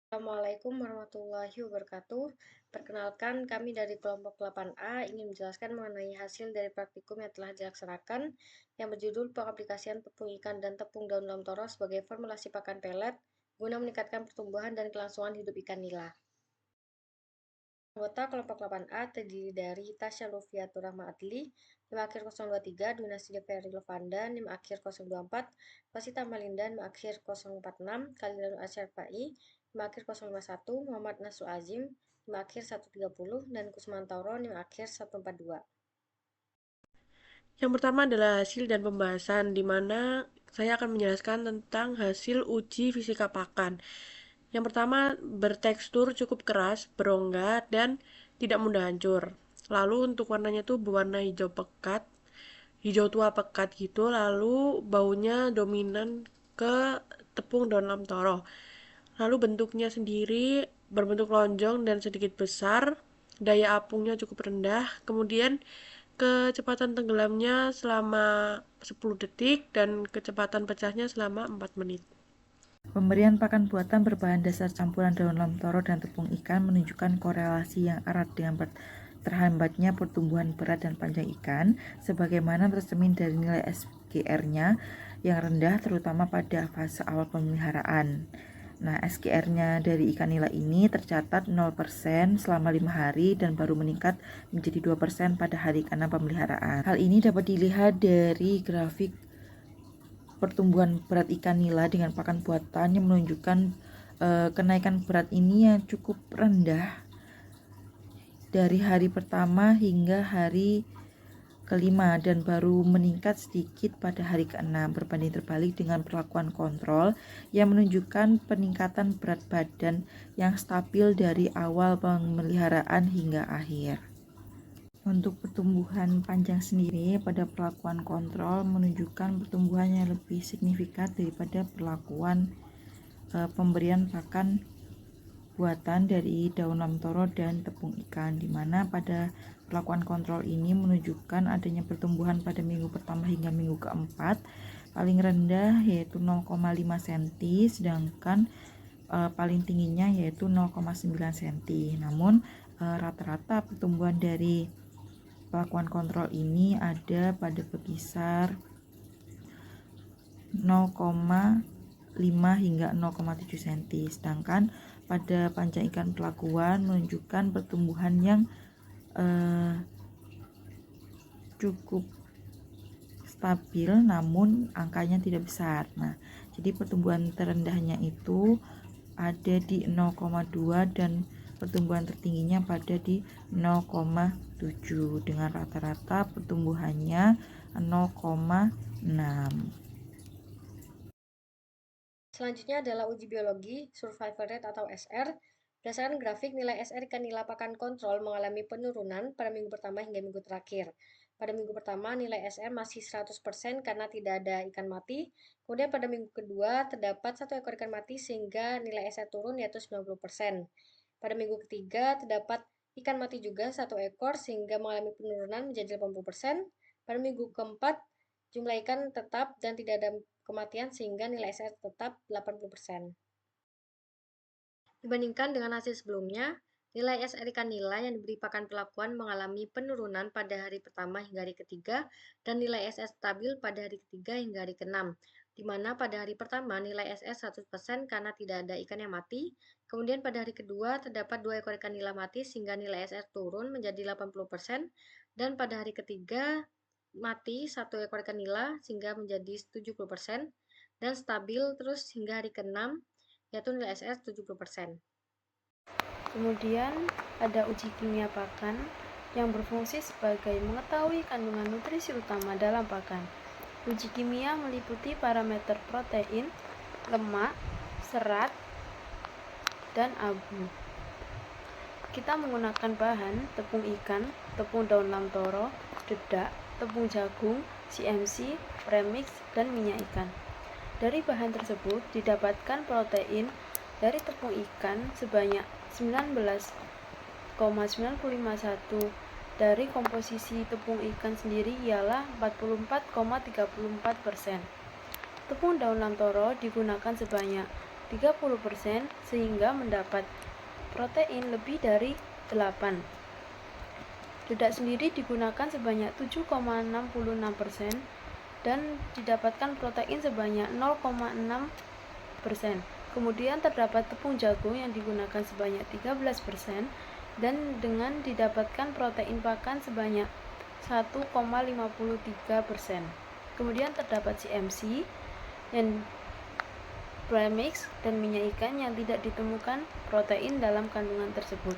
Assalamualaikum warahmatullahi wabarakatuh. Perkenalkan, kami dari kelompok 8A ingin menjelaskan mengenai hasil dari praktikum yang telah dilaksanakan yang berjudul Pengaplikasian tepung ikan dan tepung daun lamtoro sebagai formulasi pakan pelet guna meningkatkan pertumbuhan dan kelangsungan hidup ikan nila. Anggota kelompok 8A terdiri dari Tasya Lufiatur Rahma Adli, NIM akhir 023, Dunasti Ferry Lovanda, NIM akhir 024, Wasita Malinda, NIM akhir 046, Khalilul Asyarfai, NIM akhir 051, Muhammad Nasrul Azim, NIM akhir 130, dan Kusmantoro, NIM akhir 142. Yang pertama adalah hasil dan pembahasan, di mana saya akan menjelaskan tentang hasil uji fisika pakan. Yang pertama, bertekstur cukup keras, berongga, dan tidak mudah hancur. Lalu untuk warnanya tuh berwarna hijau pekat, hijau tua pekat gitu, lalu baunya dominan ke tepung daun lamtoro. Lalu bentuknya sendiri berbentuk lonjong dan sedikit besar, daya apungnya cukup rendah, kemudian kecepatan tenggelamnya selama 10 detik dan kecepatan pecahnya selama 4 menit. Pemberian pakan buatan berbahan dasar campuran daun lamtoro dan tepung ikan menunjukkan korelasi yang erat dengan terhambatnya pertumbuhan berat dan panjang ikan, sebagaimana tercermin dari nilai SGR-nya yang rendah terutama pada fase awal pemeliharaan. Nah, SGR-nya dari ikan nila ini tercatat 0% selama 5 hari dan baru meningkat menjadi 2% pada hari ke-6 pemeliharaan. Hal ini dapat dilihat dari grafik pertumbuhan berat ikan nila dengan pakan buatan yang menunjukkan kenaikan berat ini yang cukup rendah dari hari pertama hingga hari kelima dan baru meningkat sedikit pada hari ke-6 berbanding terbalik dengan perlakuan kontrol yang menunjukkan peningkatan berat badan yang stabil dari awal pemeliharaan hingga akhir. Untuk pertumbuhan panjang sendiri pada perlakuan kontrol menunjukkan pertumbuhan yang lebih signifikan daripada perlakuan pemberian pakan buatan dari daun lamtoro dan tepung ikan, di mana pada perlakuan kontrol ini menunjukkan adanya pertumbuhan pada minggu pertama hingga minggu keempat paling rendah yaitu 0,5 cm, sedangkan paling tingginya yaitu 0,9 cm. Namun rata-rata pertumbuhan dari perlakuan kontrol ini ada pada berkisar 0,5 hingga 0,7 cm, sedangkan pada panjang ikan perlakuan menunjukkan pertumbuhan yang cukup stabil namun angkanya tidak besar. Nah, jadi pertumbuhan terendahnya itu ada di 0,2 dan pertumbuhan tertingginya pada di 0,7 dengan rata-rata pertumbuhannya 0,6. Selanjutnya adalah uji biologi, survival rate atau SR. Berdasarkan grafik, nilai SR ikan nila pakan kontrol mengalami penurunan pada minggu pertama hingga minggu terakhir. Pada minggu pertama, nilai SR masih 100% karena tidak ada ikan mati. Kemudian pada minggu kedua, terdapat satu ekor ikan mati sehingga nilai SR turun yaitu 90%. Pada minggu ketiga, terdapat ikan mati juga satu ekor sehingga mengalami penurunan menjadi 80%. Pada minggu keempat, jumlah ikan tetap dan tidak ada kematian sehingga nilai SR tetap 80%. Dibandingkan dengan hasil sebelumnya, nilai SR ikan nila yang diberi pakan perlakuan mengalami penurunan pada hari pertama hingga hari ketiga dan nilai SR stabil pada hari ketiga hingga hari ke-6, di mana pada hari pertama nilai SR 100% karena tidak ada ikan yang mati, kemudian pada hari kedua terdapat 2 ekor ikan nila mati sehingga nilai SR turun menjadi 80%, dan pada hari ketiga mati 1 ekor ikan nila sehingga menjadi 70%, dan stabil terus hingga hari ke-6 yaitu nilai SR 70%. Kemudian ada uji kimia pakan yang berfungsi sebagai mengetahui kandungan nutrisi utama dalam pakan. Uji kimia meliputi parameter protein, lemak, serat, dan abu. Kita menggunakan bahan tepung ikan, tepung daun lamtoro, dedak, tepung jagung, CMC, premix, dan minyak ikan. Dari bahan tersebut didapatkan protein dari tepung ikan sebanyak 19,951, dari komposisi tepung ikan sendiri ialah 44,34%. Tepung daun lamtoro digunakan sebanyak 30% sehingga mendapat protein lebih dari 8. Dedak sendiri digunakan sebanyak 7,66% dan didapatkan protein sebanyak 0,6%. Kemudian terdapat tepung jagung yang digunakan sebanyak 13% dan dengan didapatkan protein pakan sebanyak 1,53%. Kemudian terdapat CMC dan premix dan minyak ikan yang tidak ditemukan protein dalam kandungan tersebut.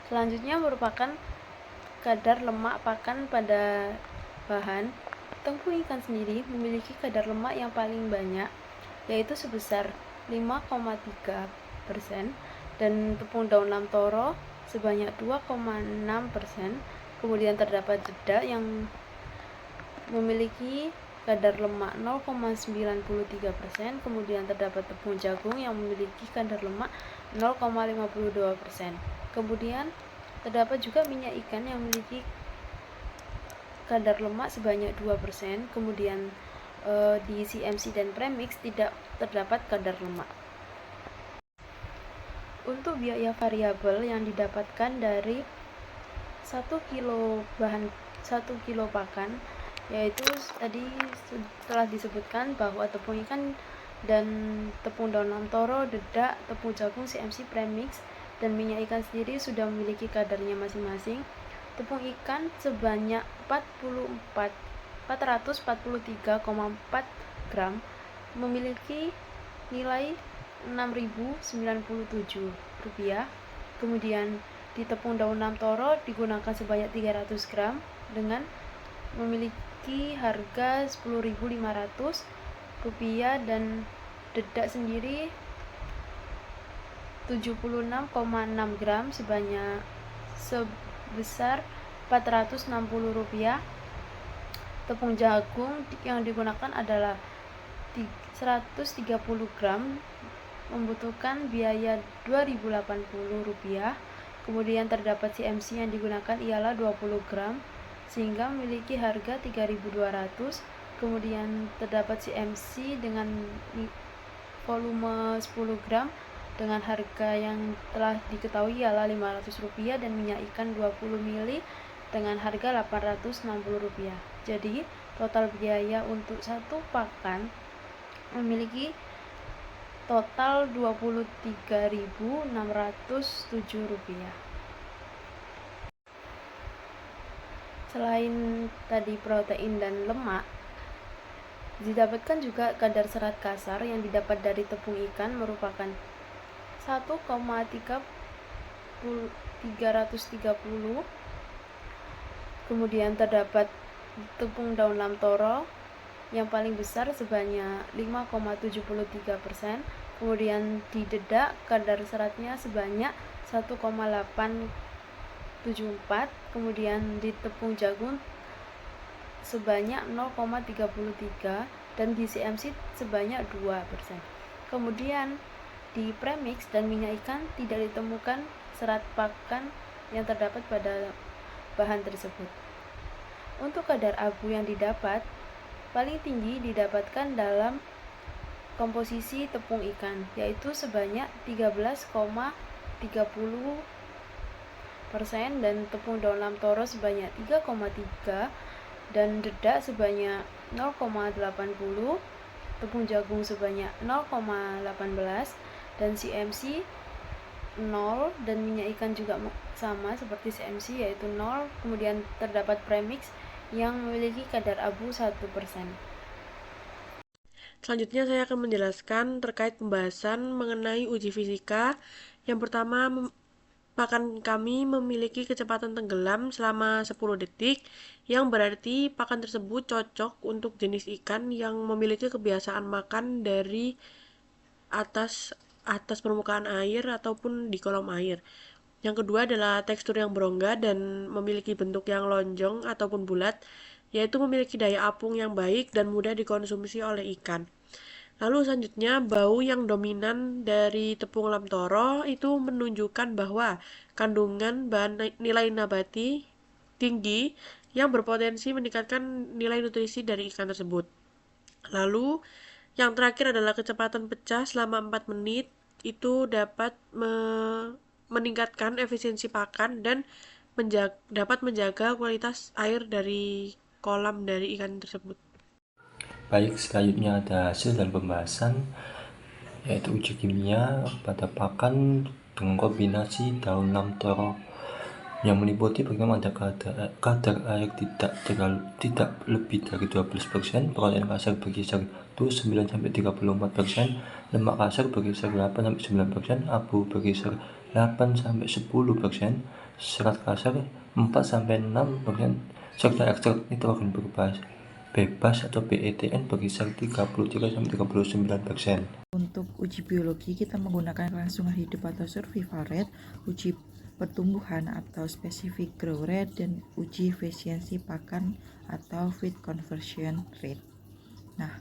Selanjutnya merupakan kadar lemak pakan pada bahan. Tepung ikan sendiri memiliki kadar lemak yang paling banyak, yaitu sebesar 5,3%, dan tepung daun lamtoro sebanyak 2,6%. Kemudian terdapat dedak yang memiliki kadar lemak 0,93%, kemudian terdapat tepung jagung yang memiliki kadar lemak 0,52%. Kemudian terdapat juga minyak ikan yang memiliki kadar lemak sebanyak 2%, kemudian di CMC dan premix tidak terdapat kadar lemak. Untuk biaya variabel yang didapatkan dari 1 kilo pakan, yaitu tadi telah disebutkan bahwa tepung ikan dan tepung daun lamtoro, dedak, tepung jagung, CMC, premix, dan minyak ikan sendiri sudah memiliki kadarnya masing-masing. Tepung ikan sebanyak 443,4 gram memiliki nilai Rp6.097. Kemudian di tepung daun lamtoro digunakan sebanyak 300 gram dengan memiliki harga Rp10.500, dan dedak sendiri 76,6 gram sebesar Rp460. Tepung jagung yang digunakan adalah 130 gram membutuhkan biaya Rp2.080. Kemudian terdapat CMC yang digunakan ialah 20 gram sehingga memiliki harga Rp3.200. Kemudian terdapat CMC dengan volume 10 gram dengan harga yang telah diketahui ialah Rp500, dan minyak ikan 20 ml dengan harga Rp860. Jadi total biaya untuk satu pakan memiliki total Rp23.607. Selain tadi protein dan lemak, didapatkan juga kadar serat kasar yang didapat dari tepung ikan merupakan 1,330. Kemudian terdapat tepung daun lamtoro yang paling besar sebanyak 5,73%. Kemudian di dedak kadar seratnya sebanyak 1,874. Kemudian di tepung jagung sebanyak 0,33, dan di CMC sebanyak 2%. Kemudian di premix dan minyak ikan tidak ditemukan serat pakan yang terdapat pada bahan tersebut. Untuk kadar abu yang didapat paling tinggi didapatkan dalam komposisi tepung ikan, yaitu sebanyak 13,30%, dan tepung daun lamtoro sebanyak 3,3, dan dedak sebanyak 0,80, tepung jagung sebanyak 0,18, dan CMC 0, dan minyak ikan juga sama seperti CMC yaitu 0. Kemudian terdapat premix yang memiliki kadar abu 1%. Selanjutnya saya akan menjelaskan terkait pembahasan mengenai uji fisika. Yang pertama, pakan kami memiliki kecepatan tenggelam selama 10 detik, yang berarti pakan tersebut cocok untuk jenis ikan yang memiliki kebiasaan makan dari atas permukaan air ataupun di kolom air. Yang kedua adalah tekstur yang berongga dan memiliki bentuk yang lonjong ataupun bulat, yaitu memiliki daya apung yang baik dan mudah dikonsumsi oleh ikan. Lalu selanjutnya, bau yang dominan dari tepung lamtoro itu menunjukkan bahwa kandungan bahan nilai nabati tinggi yang berpotensi meningkatkan nilai nutrisi dari ikan tersebut. Lalu Yang terakhir adalah kecepatan pecah selama 4 menit. Itu dapat meningkatkan efisiensi pakan dan dapat menjaga kualitas air dari kolam dari ikan tersebut. Baik, selanjutnya ada hasil dan pembahasan, yaitu uji kimia pada pakan dengan kombinasi daun lamtoro yang meliputi bagaimana kadar air tidak lebih dari 12%, protein kasar berkisar 29-34%, lemak kasar berkisar 8-9%, abu berkisar 8-10%, serat kasar 4-6%, serta ekstrak nitrogen bebas atau PETN berkisar 33-39%. Untuk uji biologi kita menggunakan kelangsungan hidup atau survival rate, uji pertumbuhan atau specific grow rate, dan uji efisiensi pakan atau feed conversion rate. Nah,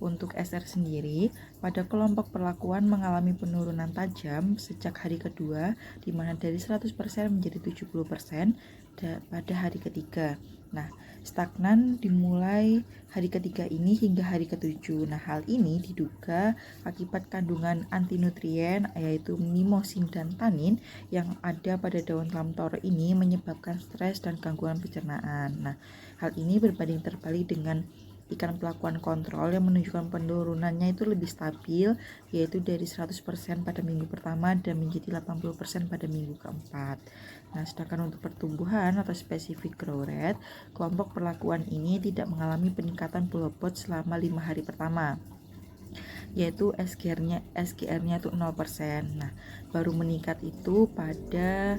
untuk SR sendiri, pada kelompok perlakuan mengalami penurunan tajam sejak hari kedua, di mana dari 100% menjadi 70% pada hari ketiga. Nah, stagnan dimulai hari ketiga ini hingga hari ketujuh. Nah, hal ini diduga akibat kandungan antinutrien yaitu mimosin dan tanin yang ada pada daun lamtoro ini menyebabkan stres dan gangguan pencernaan. Nah, hal ini berbanding terbalik dengan ikan pelakuan kontrol yang menunjukkan penurunannya itu lebih stabil, yaitu dari 100% pada minggu pertama dan menjadi 80% pada minggu keempat. Nah, sedangkan untuk pertumbuhan atau specific grow rate, kelompok perlakuan ini tidak mengalami peningkatan bobot selama 5 hari pertama, yaitu SGR-nya itu 0%. Nah, baru meningkat itu pada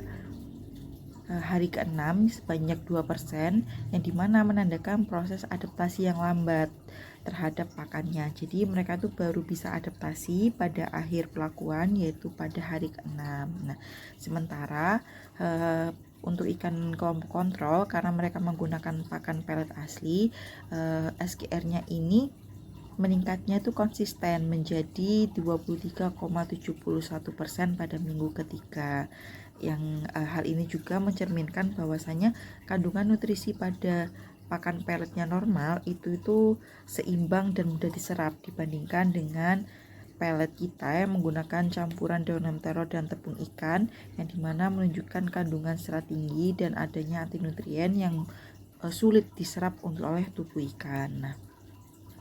hari ke-6 sebanyak 2%, yang dimana menandakan proses adaptasi yang lambat terhadap pakannya. Jadi mereka tuh baru bisa adaptasi pada akhir pelakuan, yaitu pada hari ke-6. Nah, sementara untuk ikan kelompok kontrol, karena mereka menggunakan pakan pelet asli, SGR-nya ini meningkatnya itu konsisten menjadi 23,71% pada minggu ketiga. Yang hal ini juga mencerminkan bahwasanya kandungan nutrisi pada pakan peletnya normal itu seimbang dan mudah diserap dibandingkan dengan pelet kita yang menggunakan campuran daun lamtoro dan tepung ikan, yang dimana menunjukkan kandungan serat tinggi dan adanya antinutrien yang sulit diserap oleh tubuh ikan. Nah,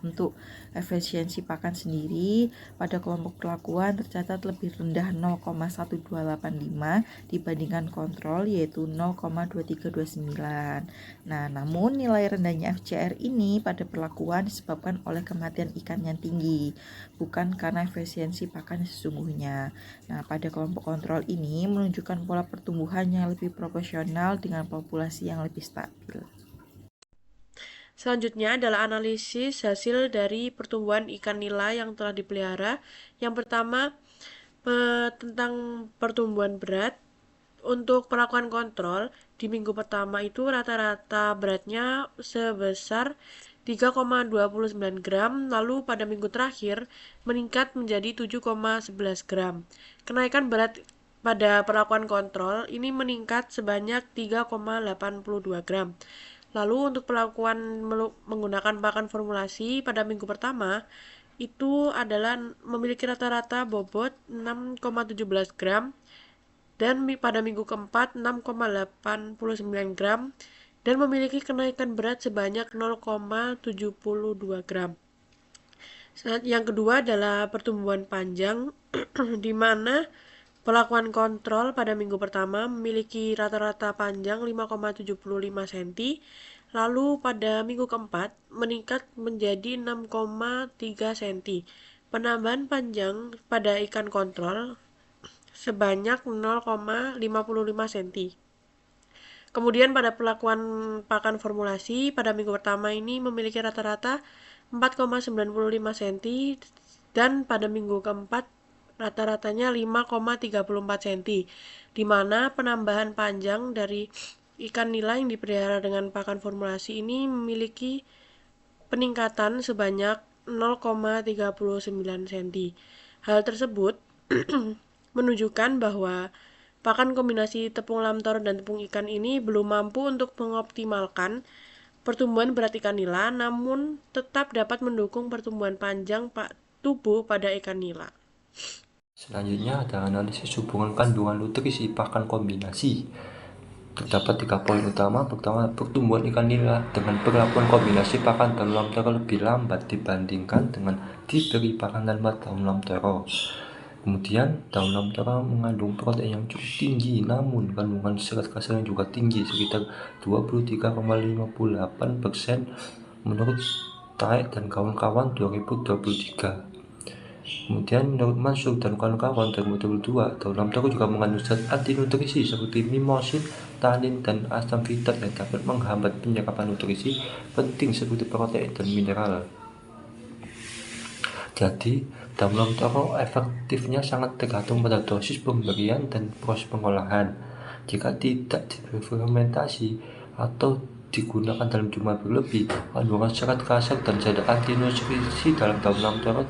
untuk efisiensi pakan sendiri pada kelompok perlakuan tercatat lebih rendah 0,1285 dibandingkan kontrol, yaitu 0,2329. Nah, namun nilai rendahnya FCR ini pada perlakuan disebabkan oleh kematian ikan yang tinggi, bukan karena efisiensi pakan sesungguhnya. Nah, pada kelompok kontrol ini menunjukkan pola pertumbuhan yang lebih proporsional dengan populasi yang lebih stabil. Selanjutnya adalah analisis hasil dari pertumbuhan ikan nila yang telah dipelihara. Yang pertama, tentang pertumbuhan berat. Untuk perlakuan kontrol, di minggu pertama itu rata-rata beratnya sebesar 3,29 gram, lalu pada minggu terakhir meningkat menjadi 7,11 gram. Kenaikan berat pada perlakuan kontrol ini meningkat sebanyak 3,82 gram. Lalu untuk perlakuan menggunakan pakan formulasi pada minggu pertama itu adalah memiliki rata-rata bobot 6,17 gram dan pada minggu keempat 6,89 gram dan memiliki kenaikan berat sebanyak 0,72 gram. Yang kedua adalah pertumbuhan panjang di mana perlakuan kontrol pada minggu pertama memiliki rata-rata panjang 5,75 cm, lalu pada minggu keempat meningkat menjadi 6,3 cm. Penambahan panjang pada ikan kontrol sebanyak 0,55 cm. Kemudian pada perlakuan pakan formulasi pada minggu pertama ini memiliki rata-rata 4,95 cm dan pada minggu keempat rata-ratanya 5,34 cm, di mana penambahan panjang dari ikan nila yang dipelihara dengan pakan formulasi ini memiliki peningkatan sebanyak 0,39 cm. Hal tersebut menunjukkan bahwa pakan kombinasi tepung lamtoro dan tepung ikan ini belum mampu untuk mengoptimalkan pertumbuhan berat ikan nila, namun tetap dapat mendukung pertumbuhan panjang tubuh pada ikan nila. Selanjutnya ada analisis hubungan kandungan nutrisi pakan kombinasi. Terdapat 3 poin utama. Pertama, pertumbuhan ikan nila dengan perlakuan kombinasi pakan dalam toro lebih lambat dibandingkan dengan diberi pakan tanpa daun lam toro. Kemudian, daun lam toro mengandung protein yang cukup tinggi, namun kandungan serat kasar yang juga tinggi, sekitar 23,58% menurut Taek dan kawan-kawan 2023. Kemudian menurut Mansur dan kawan-kawan 2022, daun lam toro juga mengandung zat antinutrisi seperti mimosin, tanin, dan asam fitat yang dapat menghambat penyerapan nutrisi penting seperti protein dan mineral. Jadi, daun lam toro efektifnya sangat tergantung pada dosis pemberian dan proses pengolahan. Jika tidak difermentasi atau digunakan dalam jumlah berlebih, kandungan serat kasar dan zat antinutrisi dalam daun lam toro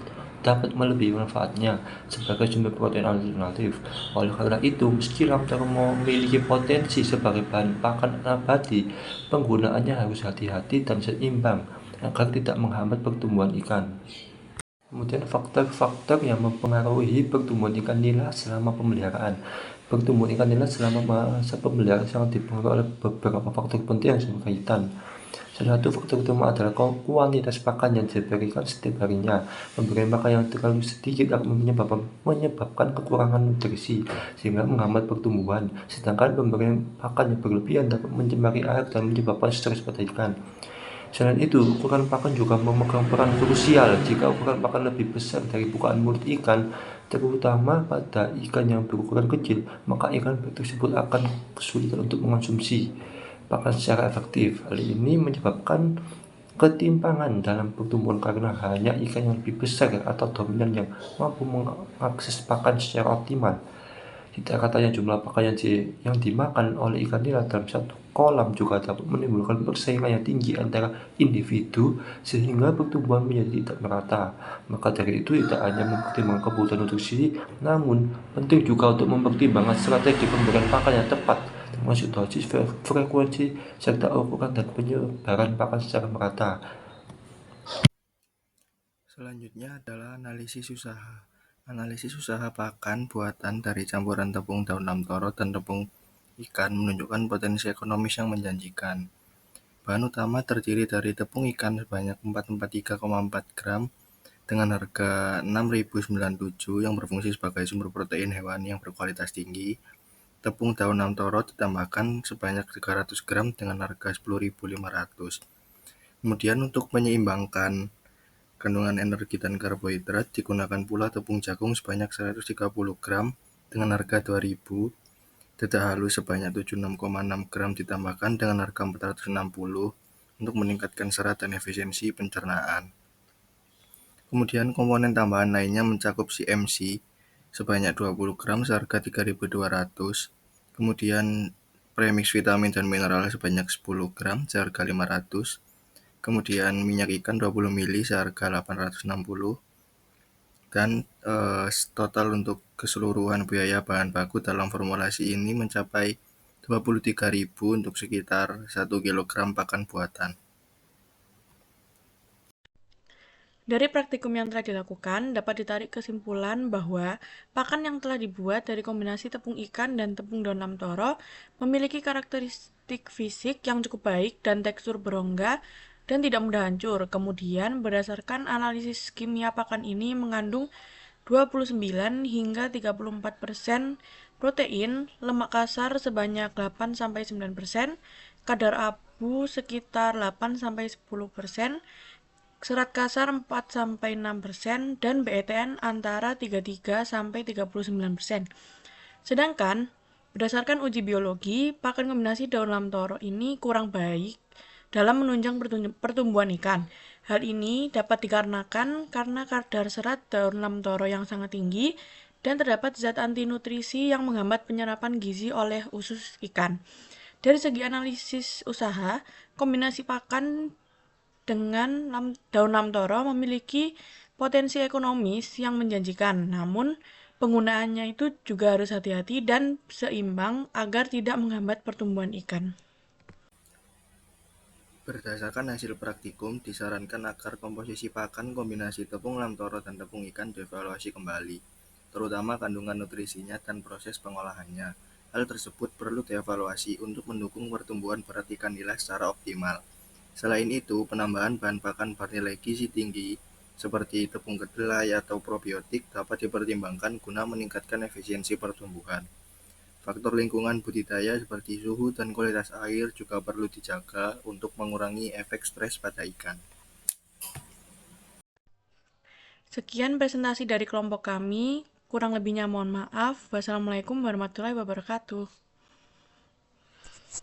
dapat melebihi manfaatnya sebagai sumber protein alternatif. Oleh karena itu, meski lam toro memiliki potensi sebagai bahan pakan nabati, penggunaannya harus hati-hati dan seimbang agar tidak menghambat pertumbuhan ikan. Kemudian faktor-faktor yang mempengaruhi pertumbuhan ikan nila selama pemeliharaan. Pertumbuhan ikan nila selama masa pemeliharaan sangat dipengaruhi oleh beberapa faktor penting yang berkaitan. Salah satu faktor utama adalah kuantitas pakan yang diberikan setiap harinya. Pemberian pakan yang terlalu sedikit akan menyebabkan kekurangan nutrisi, sehingga menghambat pertumbuhan. Sedangkan pemberian pakan yang berlebihan dapat mencemari air dan menyebabkan stres pada ikan. Selain itu, ukuran pakan juga memegang peran krusial. Jika ukuran pakan lebih besar dari bukaan mulut ikan, terutama pada ikan yang berukuran kecil, maka ikan tersebut akan kesulitan untuk mengonsumsi pakan secara efektif. Hal ini menyebabkan ketimpangan dalam pertumbuhan karena hanya ikan yang lebih besar atau dominan yang mampu mengakses pakan secara optimal. Tidak katanya jumlah pakan yang dimakan oleh ikan nila dalam satu kolam juga dapat menimbulkan persaingan yang tinggi antara individu sehingga pertumbuhan menjadi tidak merata. Maka dari itu tidak hanya mempertimbangkan kebutuhan nutrisi, namun penting juga untuk mempertimbangkan strategi pemberian pakan yang tepat, termasuk dosis, frekuensi, serta ukuran dan penyebaran pakan secara merata. Selanjutnya adalah analisis usaha. Analisis usaha pakan buatan dari campuran tepung daun lam toro dan tepung ikan menunjukkan potensi ekonomis yang menjanjikan. Bahan utama terdiri dari tepung ikan sebanyak 443,4 gram dengan harga 6.097 yang berfungsi sebagai sumber protein hewani yang berkualitas tinggi. Tepung daun lam toro ditambahkan sebanyak 300 gram dengan harga 10.500. Kemudian untuk menyeimbangkan kandungan energi dan karbohidrat digunakan pula tepung jagung sebanyak 130 gram dengan harga 2.000. Dedak halus sebanyak 76,6 gram ditambahkan dengan harga 460 untuk meningkatkan serat dan efisiensi pencernaan. Kemudian komponen tambahan lainnya mencakup CMC sebanyak 20 gram seharga 3.200. Kemudian premix vitamin dan mineral sebanyak 10 gram seharga 500. Kemudian minyak ikan 20 ml seharga 860. Dan total untuk keseluruhan biaya bahan baku dalam formulasi ini mencapai 23.000 untuk sekitar 1 kg pakan buatan. Dari praktikum yang telah dilakukan, dapat ditarik kesimpulan bahwa pakan yang telah dibuat dari kombinasi tepung ikan dan tepung daun lam toro memiliki karakteristik fisik yang cukup baik dan tekstur berongga dan tidak mudah hancur. Kemudian, berdasarkan analisis kimia pakan ini mengandung 29 hingga 34% protein, lemak kasar sebanyak 8-9%, kadar abu sekitar 8-10%, serat kasar 4-6%, dan BETN antara 33-39%. Sedangkan, berdasarkan uji biologi, pakan kombinasi daun lam toro ini kurang baik dalam menunjang pertumbuhan ikan. Hal ini dapat dikarenakan karena kadar serat daun lam toro yang sangat tinggi dan terdapat zat antinutrisi yang menghambat penyerapan gizi oleh usus ikan. Dari segi analisis usaha, kombinasi pakan dengan daun lam toro memiliki potensi ekonomis yang menjanjikan, namun penggunaannya itu juga harus hati-hati dan seimbang agar tidak menghambat pertumbuhan ikan. Berdasarkan hasil praktikum, disarankan agar komposisi pakan kombinasi tepung lamtoro dan tepung ikan dievaluasi kembali, terutama kandungan nutrisinya dan proses pengolahannya. Hal tersebut perlu dievaluasi untuk mendukung pertumbuhan berat ikan nila secara optimal. Selain itu, penambahan bahan pakan bernilai gizi tinggi seperti tepung kedelai atau probiotik dapat dipertimbangkan guna meningkatkan efisiensi pertumbuhan. Faktor lingkungan budidaya seperti suhu dan kualitas air juga perlu dijaga untuk mengurangi efek stres pada ikan. Sekian presentasi dari kelompok kami. Kurang lebihnya mohon maaf. Wassalamualaikum warahmatullahi wabarakatuh.